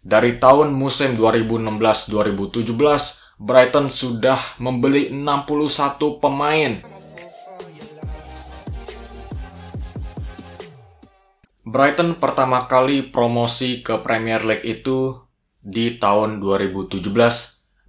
Dari tahun musim 2016-2017, Brighton sudah membeli 61 pemain. Brighton pertama kali promosi ke Premier League itu di tahun 2017-2018.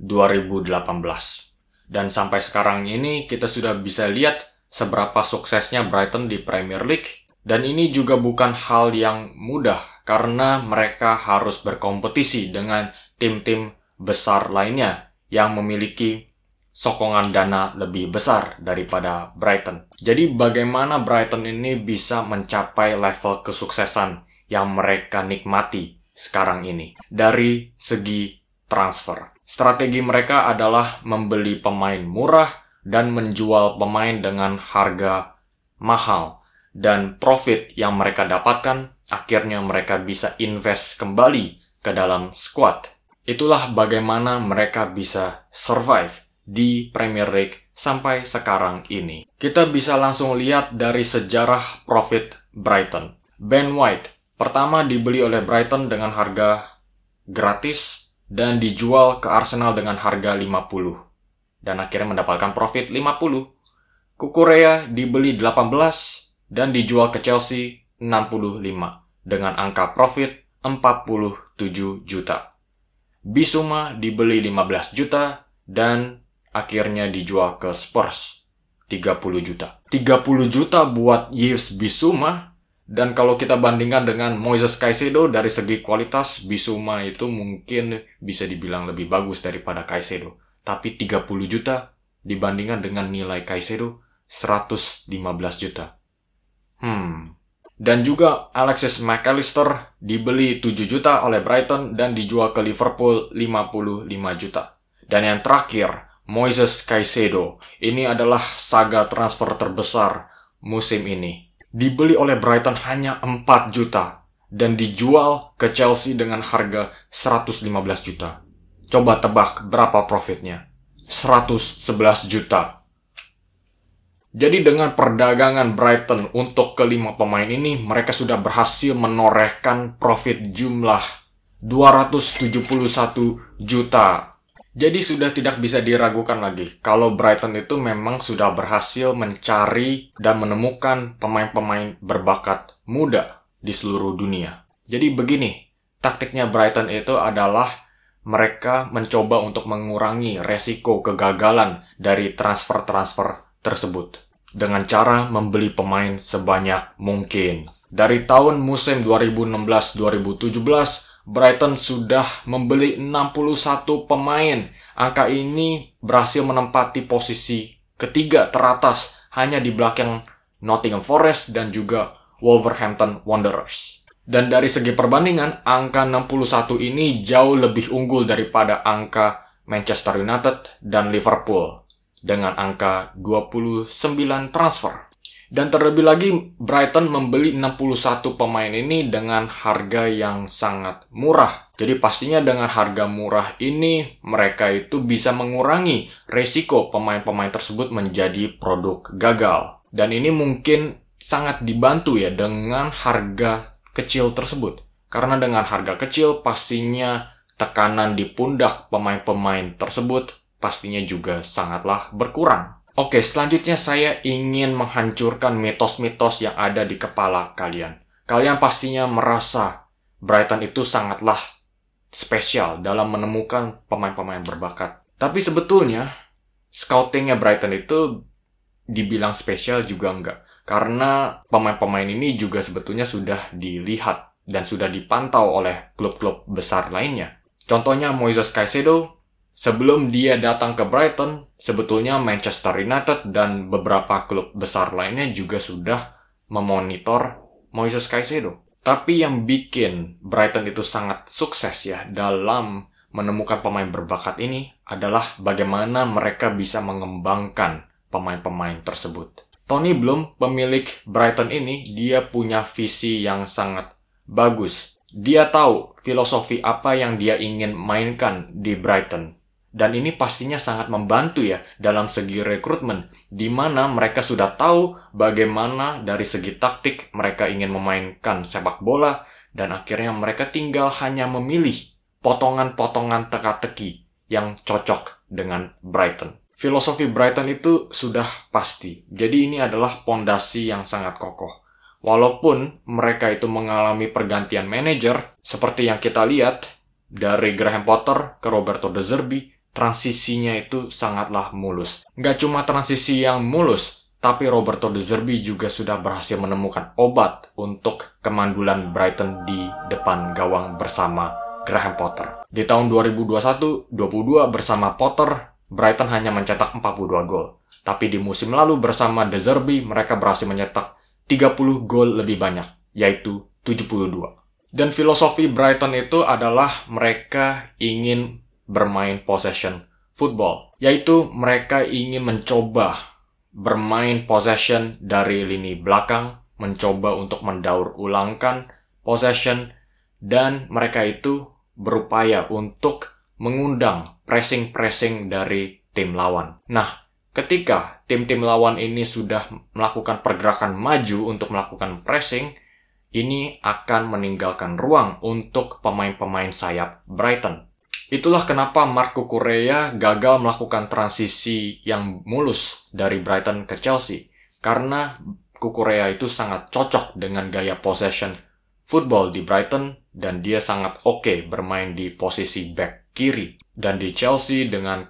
Dan sampai sekarang ini kita sudah bisa lihat seberapa suksesnya Brighton di Premier League. Dan ini juga bukan hal yang mudah karena mereka harus berkompetisi dengan tim-tim besar lainnya yang memiliki sokongan dana lebih besar daripada Brighton. Jadi bagaimana Brighton ini bisa mencapai level kesuksesan yang mereka nikmati sekarang ini dari segi transfer. Strategi mereka adalah membeli pemain murah dan menjual pemain dengan harga mahal. Dan profit yang mereka dapatkan, akhirnya mereka bisa invest kembali ke dalam squad. Itulah bagaimana mereka bisa survive di Premier League sampai sekarang ini. Kita bisa langsung lihat dari sejarah profit Brighton. Ben White pertama dibeli oleh Brighton dengan harga gratis dan dijual ke Arsenal dengan harga 50. Dan akhirnya mendapatkan profit 50. Cucurella dibeli 18 dan dijual ke Chelsea 65 dengan angka profit 47 juta. Bissouma dibeli 15 juta dan akhirnya dijual ke Spurs 30 juta. 30 juta buat Yves Bissouma, dan kalau kita bandingkan dengan Moises Caicedo dari segi kualitas, Bissouma itu mungkin bisa dibilang lebih bagus daripada Caicedo. Tapi 30 juta dibandingkan dengan nilai Caicedo 115 juta. Dan juga Alexis McAllister dibeli 7 juta oleh Brighton dan dijual ke Liverpool 55 juta. Dan yang terakhir, Moises Caicedo. Ini adalah saga transfer terbesar musim ini. Dibeli oleh Brighton hanya 4 juta dan dijual ke Chelsea dengan harga 115 juta. Coba tebak berapa profitnya? 111 juta. Jadi dengan perdagangan Brighton untuk kelima pemain ini, mereka sudah berhasil menorehkan profit jumlah 271 juta. Jadi sudah tidak bisa diragukan lagi kalau Brighton itu memang sudah berhasil mencari dan menemukan pemain-pemain berbakat muda di seluruh dunia. Jadi begini, taktiknya Brighton itu adalah mereka mencoba untuk mengurangi resiko kegagalan dari transfer-transfer tersebut dengan cara membeli pemain sebanyak mungkin. Dari tahun musim 2016-2017, Brighton sudah membeli 61 pemain. Angka ini berhasil menempati posisi ketiga teratas hanya di belakang Nottingham Forest dan juga Wolverhampton Wanderers. Dan dari segi perbandingan, angka 61 ini jauh lebih unggul daripada angka Manchester United dan Liverpool dengan angka 29 transfer. Dan terlebih lagi, Brighton membeli 61 pemain ini dengan harga yang sangat murah. Jadi pastinya dengan harga murah ini, mereka itu bisa mengurangi resiko pemain-pemain tersebut menjadi produk gagal. Dan ini mungkin sangat dibantu ya dengan harga kecil tersebut. Karena dengan harga kecil, pastinya tekanan di pundak pemain-pemain tersebut pastinya juga sangatlah berkurang. Oke, selanjutnya saya ingin menghancurkan mitos-mitos yang ada di kepala kalian. Kalian pastinya merasa Brighton itu sangatlah spesial dalam menemukan pemain-pemain berbakat. Tapi sebetulnya, scoutingnya Brighton itu dibilang spesial juga enggak. Karena pemain-pemain ini juga sebetulnya sudah dilihat dan sudah dipantau oleh klub-klub besar lainnya. Contohnya Moises Caicedo. Sebelum dia datang ke Brighton, sebetulnya Manchester United dan beberapa klub besar lainnya juga sudah memonitor Moises Caicedo. Tapi yang bikin Brighton itu sangat sukses ya dalam menemukan pemain berbakat ini adalah bagaimana mereka bisa mengembangkan pemain-pemain tersebut. Tony Bloom, pemilik Brighton ini, dia punya visi yang sangat bagus. Dia tahu filosofi apa yang dia ingin mainkan di Brighton. Dan ini pastinya sangat membantu ya dalam segi rekrutmen, di mana mereka sudah tahu bagaimana dari segi taktik mereka ingin memainkan sepak bola, dan akhirnya mereka tinggal hanya memilih potongan-potongan teka-teki yang cocok dengan Brighton. Filosofi Brighton itu sudah pasti. Jadi ini adalah pondasi yang sangat kokoh. Walaupun mereka itu mengalami pergantian manajer, seperti yang kita lihat dari Graham Potter ke Roberto De Zerbi, transisinya itu sangatlah mulus. Nggak cuma transisi yang mulus, tapi Roberto De Zerbi juga sudah berhasil menemukan obat untuk kemandulan Brighton di depan gawang bersama Graham Potter. Di tahun 2021-22 bersama Potter, Brighton hanya mencetak 42 gol. Tapi di musim lalu bersama De Zerbi, mereka berhasil mencetak 30 gol lebih banyak, yaitu 72. Dan filosofi Brighton itu adalah mereka ingin bermain possession football, yaitu mereka ingin mencoba bermain possession dari lini belakang, mencoba untuk mendaur ulangkan possession, dan mereka itu berupaya untuk mengundang pressing-pressing dari tim lawan. Nah, ketika tim-tim lawan ini sudah melakukan pergerakan maju untuk melakukan pressing, ini akan meninggalkan ruang untuk pemain-pemain sayap Brighton. Itulah kenapa Marc Cucurella gagal melakukan transisi yang mulus dari Brighton ke Chelsea. Karena Cucurella itu sangat cocok dengan gaya possession football di Brighton, dan dia sangat oke bermain di posisi back kiri. Dan di Chelsea dengan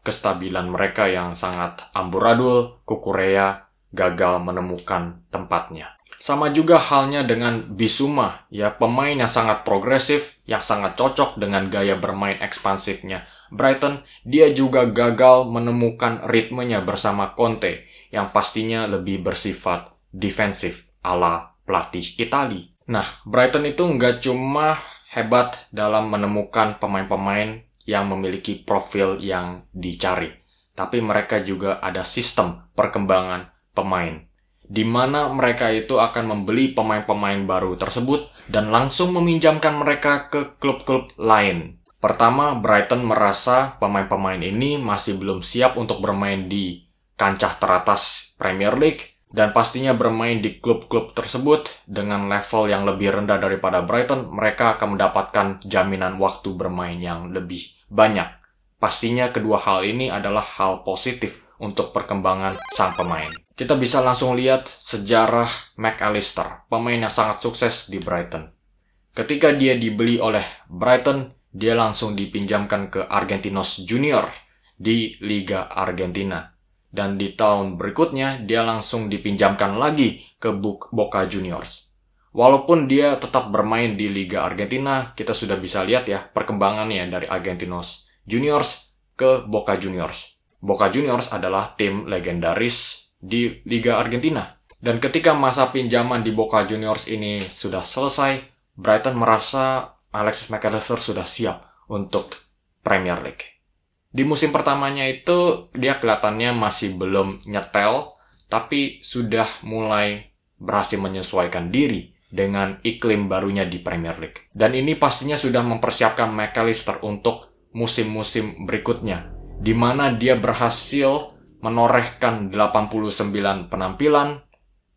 kestabilan mereka yang sangat amburadul, Cucurella gagal menemukan tempatnya. Sama juga halnya dengan Bissouma, ya, pemain yang sangat progresif, yang sangat cocok dengan gaya bermain ekspansifnya Brighton. Dia juga gagal menemukan ritmenya bersama Conte, yang pastinya lebih bersifat defensif ala pelatih Italia. Nah, Brighton itu nggak cuma hebat dalam menemukan pemain-pemain yang memiliki profil yang dicari, tapi mereka juga ada sistem perkembangan pemain, di mana mereka itu akan membeli pemain-pemain baru tersebut dan langsung meminjamkan mereka ke klub-klub lain. Pertama, Brighton merasa pemain-pemain ini masih belum siap untuk bermain di kancah teratas Premier League, dan pastinya bermain di klub-klub tersebut dengan level yang lebih rendah daripada Brighton, mereka akan mendapatkan jaminan waktu bermain yang lebih banyak. Pastinya kedua hal ini adalah hal positif untuk perkembangan sang pemain. Kita bisa langsung lihat sejarah McAllister, pemain yang sangat sukses di Brighton. Ketika dia dibeli oleh Brighton, dia langsung dipinjamkan ke Argentinos Junior di Liga Argentina. Dan di tahun berikutnya, dia langsung dipinjamkan lagi ke Boca Juniors. Walaupun dia tetap bermain di Liga Argentina, kita sudah bisa lihat ya perkembangannya dari Argentinos Juniors ke Boca Juniors. Boca Juniors adalah tim legendaris di Liga Argentina. Dan ketika masa pinjaman di Boca Juniors ini sudah selesai, Brighton merasa Alexis McAllister sudah siap untuk Premier League. Di musim pertamanya itu dia kelihatannya masih belum nyetel, tapi sudah mulai berhasil menyesuaikan diri dengan iklim barunya di Premier League. Dan ini pastinya sudah mempersiapkan McAllister untuk musim-musim berikutnya, di mana dia berhasil menorehkan 89 penampilan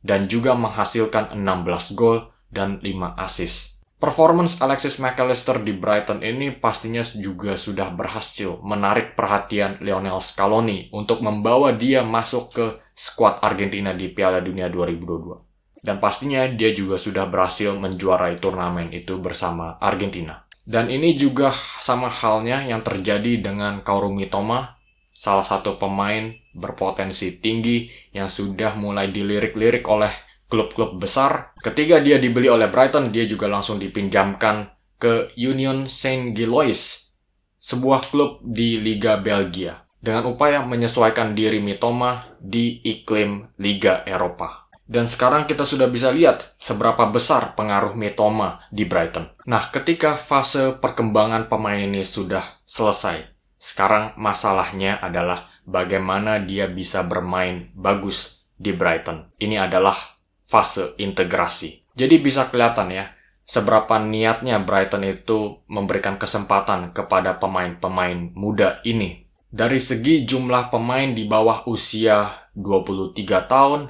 dan juga menghasilkan 16 gol dan 5 assist. Performance Alexis McAllister di Brighton ini pastinya juga sudah berhasil menarik perhatian Lionel Scaloni untuk membawa dia masuk ke skuad Argentina di Piala Dunia 2022. Dan pastinya dia juga sudah berhasil menjuarai turnamen itu bersama Argentina. Dan ini juga sama halnya yang terjadi dengan Kaoru Mitoma, salah satu pemain berpotensi tinggi yang sudah mulai dilirik-lirik oleh klub-klub besar. Ketika dia dibeli oleh Brighton, dia juga langsung dipinjamkan ke Union Saint-Gilloise, sebuah klub di Liga Belgia, dengan upaya menyesuaikan diri Mitoma di iklim Liga Eropa. Dan sekarang kita sudah bisa lihat seberapa besar pengaruh Mitoma di Brighton. Nah, ketika fase perkembangan pemain ini sudah selesai, sekarang masalahnya adalah bagaimana dia bisa bermain bagus di Brighton. Ini adalah fase integrasi. Jadi bisa kelihatan ya, seberapa niatnya Brighton itu memberikan kesempatan kepada pemain-pemain muda ini. Dari segi jumlah pemain di bawah usia 23 tahun,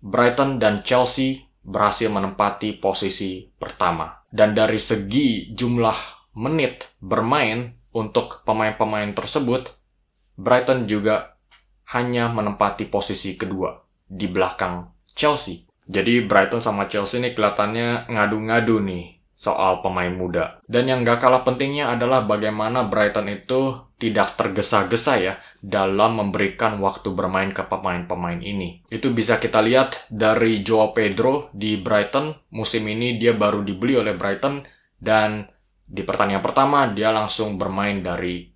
Brighton dan Chelsea berhasil menempati posisi pertama. Dan dari segi jumlah menit bermain untuk pemain-pemain tersebut, Brighton juga hanya menempati posisi kedua di belakang Chelsea. Jadi Brighton sama Chelsea ini kelihatannya ngadu-ngadu nih soal pemain muda. Dan yang gak kalah pentingnya adalah bagaimana Brighton itu tidak tergesa-gesa ya dalam memberikan waktu bermain ke pemain-pemain ini. Itu bisa kita lihat dari Joao Pedro di Brighton. Musim ini dia baru dibeli oleh Brighton dan di pertandingan pertama dia langsung bermain dari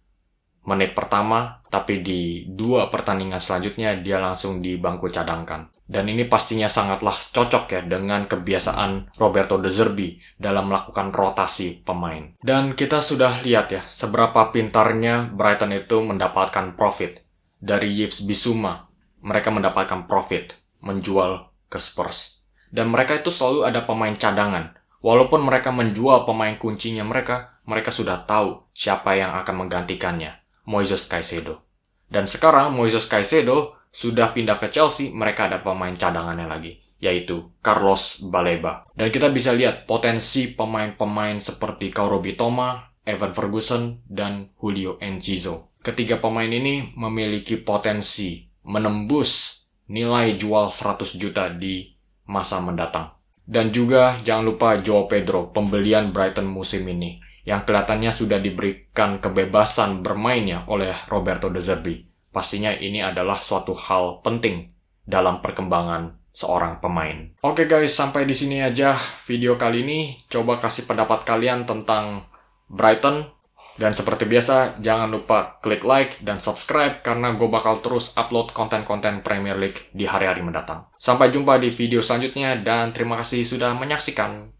menit pertama, tapi di 2 pertandingan selanjutnya dia langsung di bangku cadangkan. Dan ini pastinya sangatlah cocok ya dengan kebiasaan Roberto De Zerbi dalam melakukan rotasi pemain. Dan kita sudah lihat ya seberapa pintarnya Brighton itu mendapatkan profit dari Yves Bissouma. Mereka mendapatkan profit menjual ke Spurs. Dan mereka itu selalu ada pemain cadangan. Walaupun mereka menjual pemain kuncinya mereka sudah tahu siapa yang akan menggantikannya. Moises Caicedo. Dan sekarang Moises Caicedo sudah pindah ke Chelsea, mereka ada pemain cadangannya lagi, yaitu Carlos Baleba. Dan kita bisa lihat potensi pemain-pemain seperti Kaoru Mitoma, Evan Ferguson, dan Julio Enciso. Ketiga pemain ini memiliki potensi menembus nilai jual 100 juta di masa mendatang. Dan juga jangan lupa Joao Pedro, pembelian Brighton musim ini, yang kelihatannya sudah diberikan kebebasan bermainnya oleh Roberto De Zerbi. Pastinya ini adalah suatu hal penting dalam perkembangan seorang pemain. Oke guys, sampai di sini aja video kali ini. Coba kasih pendapat kalian tentang Brighton. Dan seperti biasa, jangan lupa klik like dan subscribe karena gue bakal terus upload konten-konten Premier League di hari-hari mendatang. Sampai jumpa di video selanjutnya dan terima kasih sudah menyaksikan.